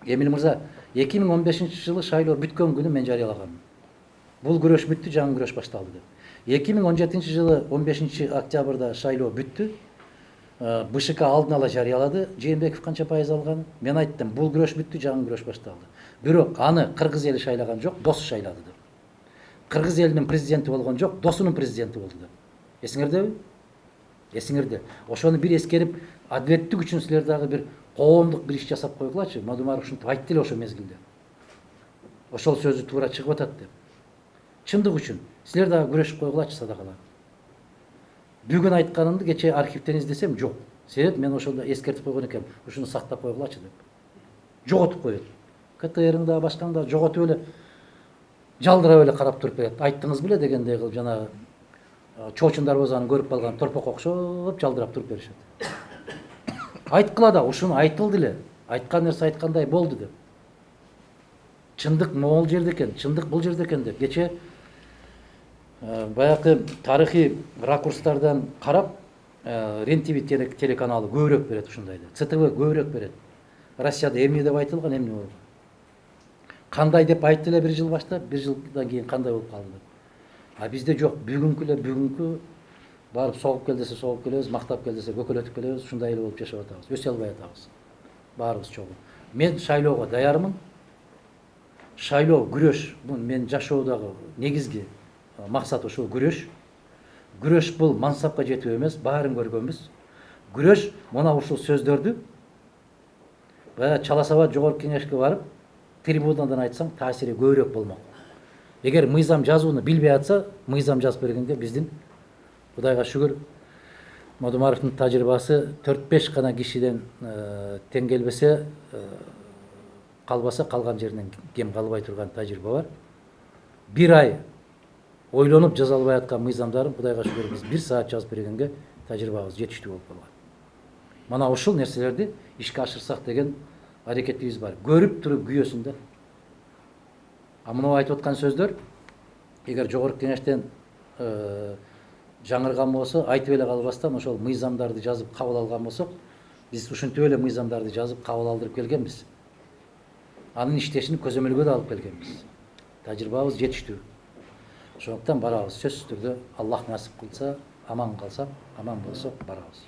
Эмил мырза, 2015 жылы шайлоо бүткөн күнү мен жарыялагам. Бул күрөш бүттү, жаңы күрөш башталды деп. 2017-жылы 15-октябрда шайлоо бүттү. БШК алдын ала жарыялады, Жээнбеков канча пайыз алган. Мен айттым, бул күрөш бүттү, жаңы күрөш башталды. Бирок аны кыргыз эли шайлаган жок, досу шайлады деп. Кыргыз элинин президенти болгон жок, досунун президенти болду деп. Эсиңердеби? Эсиңерде. Ошону бир эскерип, адилеттик үчүн силер дагы бир коомдук бир иш жасап койгулачы. Мадумаров ушинтип айтты эле ошол мезгилде. Ошол сөзү туура чыгып атат деп. Чындык үчүн силер дагы күрөшүп койгулачы садакалап. Бүгүн айтканымды кечээ архивден издесем жок. Себеп мен ошондо эскертип койгон экенмин. Ушуну сактап койгулачы деп. Жоготуп коет. КТРдин да башканын да жоготуп эле жалдырап эле карап туруп берет. Айттыңыз беле дегендей кылып жанагы чоочун дарбазаны көрүп калган торпокко окшоп жалдырап туруп беришет. Айткыла да ушуну айтылды эле. Айткан нерсе айткандай болду деп. Чындык могул жерде экен, чындык бул жерде экен деп. Кечээ баягы тарыхый ракурстардан карап РЕН-ТВ телеканалы көбүрөөк берет ушундайды. ЦТВ көбүрөөк берет. Россияда эмне деп айтылган, эмне болгон. Кандай деп айтты эле бир жыл баштап, бир жылдан кийин кандай болуп калды деп. А бизде жок, бүгүнкү барып согуп кел десе согуп келебиз, мактап кел десе көкөлөтүп келебиз, ушундай эле болуп жашап атабыз. Өсө албай атабыз. Баарыбыз чогуу. Мен шайлоого даярмын. Шайлоо күрөш, бул мен жашоодагы негизги максат ошол күрөш. Күрөш бул мансапка жетүү эмес, баарын көргөнбүз. Күрөш мына ушул сөздөрдү баягы Чала Сабат жогорку кеңешке барып трибунадан айтсаң таасири көбүрөөк болмок. Эгер мыйзам жазууну билбей атса, мыйзам жазып бергенге биздин Кудайга шүгүр Мадумаровдун тажрыйбасы 4-5 гана кишиден тең келбесе, калбаса калган жеринен кем калбай турган тажрыйба бар. Бир ай ойлонуп жаза албай аткан мыйзамдарын Кудайга шүгүр биз 1 саат жазып бергенге тажрыйбабыз жетиштүү болуп калган. Мана ушул нерселерди ишке ашырсак деген аракетибиз бар. Көрүп туруп күйөсүн да. А мына айтып аткан сөздөр эгер жогорку кеңештен жаңырган болсо, айтып эле калбастан ошол мыйзамдарды жазып кабыл алган болсок, биз ушинтип эле мыйзамдарды жазып кабыл алдырып келгенбиз. Анын иштешин көзөмөлгө да алып келгенбиз. Тажрыйбабыз жетиштүү. Ошондуктан барабыз. Сөзсүз түрдө Аллах насип кылса, аман калсак, аман болсок барабыз.